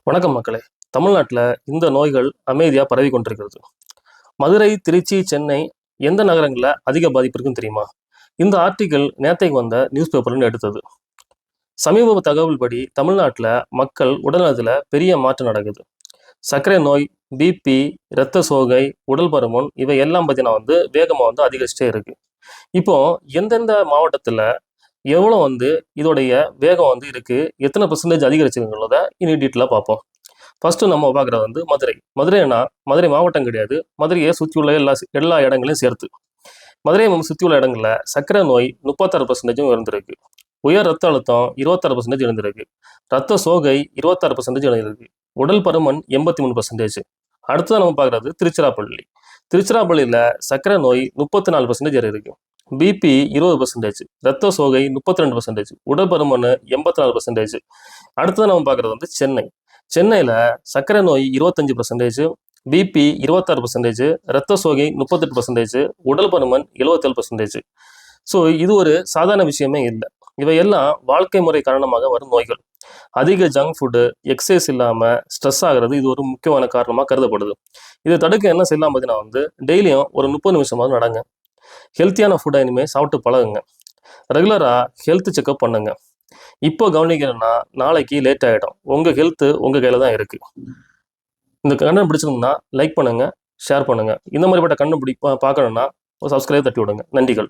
வணக்கம் மக்களே. தமிழ்நாட்டில் இந்த நோய்கள் அமைதியாக பரவி கொண்டிருக்கிறது. மதுரை, திருச்சி, சென்னை எந்த நகரங்களில் அதிக பாதிப்பு இருக்குன்னு தெரியுமா? இந்த ஆர்டிக்கல் நேற்றைக்கு வந்த நியூஸ் பேப்பர்னு எடுத்தது. சமீப தகவல் படி தமிழ்நாட்டில் மக்கள் உடல்நலத்தில் பெரிய மாற்றம் நடக்குது. சர்க்கரை நோய், பிபி, இரத்த சோகை, உடல் பருமன் இவை எல்லாம் பார்த்தீங்கன்னா வேகமாக அதிகரிச்சுட்டே இருக்கு. இப்போ எந்தெந்த மாவட்டத்தில் எவ்வளோ இதோடைய வேகம் இருக்கு, எத்தனை % அதிகரிச்சுங்கிறத இனி டீட்டெயிலாக பார்ப்போம். ஃபர்ஸ்ட் நம்ம பார்க்குறது மதுரை. மதுரைனா மதுரை மாவட்டம் கிடையாது, மதுரையை சுற்றியுள்ள எல்லா இடங்களையும் சேர்த்து. மதுரையை சுற்றியுள்ள இடங்களில் சர்க்கரை நோய் 36% இருந்திருக்கு. உயர் ரத்த அழுத்தம் 26% இருந்திருக்கு. ரத்த சோகை 26% இருந்திருக்கு. உடல் பருமன் 83%. அடுத்ததான் நம்ம பார்க்குறது திருச்சிராப்பள்ளி. திருச்சிராப்பள்ளியில் சர்க்கரை நோய் 34% இருக்கு. பிபி 20%, ரத்த சோகை 32%, உடல் பருமன் 84%. அடுத்ததான் நம்ம பார்க்குறது சென்னை. சென்னையில் சர்க்கரை நோய் 25%, பிபி 26%, ரத்த சோகை 38%, உடல் பருமன் 77%. ஸோ இது ஒரு சாதாரண விஷயமே இல்லை. இவையெல்லாம் வாழ்க்கை முறை காரணமாக வரும் நோய்கள். அதிக ஜங்க் ஃபுட்டு, எக்ஸசைஸ் இல்லாமல் ஸ்ட்ரெஸ் ஆகிறது இது ஒரு முக்கியமான காரணமாக கருதப்படுது. இதை தடுக்க என்ன செய்யலாம் பார்த்தீங்கன்னா டெய்லியும் ஒரு 30 நிமிஷமாவது நடங்க. ஹெல்த்தியான ஃபுட்டை இனிமேல் சாப்பிட்டு பழகுங்க. ரெகுலராக ஹெல்த் செக்அப் பண்ணுங்க. இப்போ கவனிக்கணும்னா நாளைக்கு லேட் ஆகிடும். உங்கள் ஹெல்த்து உங்கள் கையில் தான் இருக்குது. இந்த கண்ணை பிடிச்சிருந்தா லைக் பண்ணுங்கள், ஷேர் பண்ணுங்கள். இந்த மாதிரிப்பட்ட கண்ணு பார்க்கணுன்னா ஒரு சப்ஸ்கிரைப் தட்டி விடுங்க. நன்றிகள்.